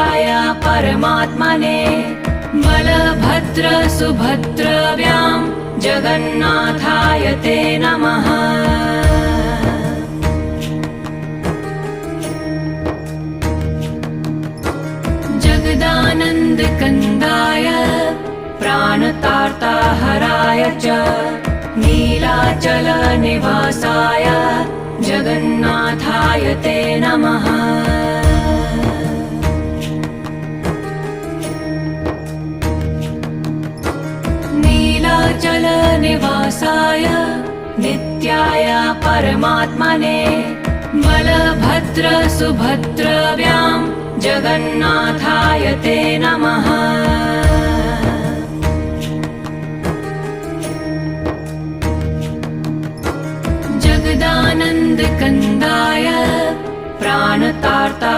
नित्याय परमात्मने बलभद्र सुभद्रव्यां जगन्नाथाय ते नमः। जगदानन्दकन्दाय प्राणतार्ताहराय च नीलाचलनिवासाय जगन्नाथाय ते नमः। नीलाचलनिवासाय नित्याय परमात्मने बलभद्र सुभद्रव्यां जगन्नाथाय ते नमः। जगदानन्दकन्दाय प्राणतार्ता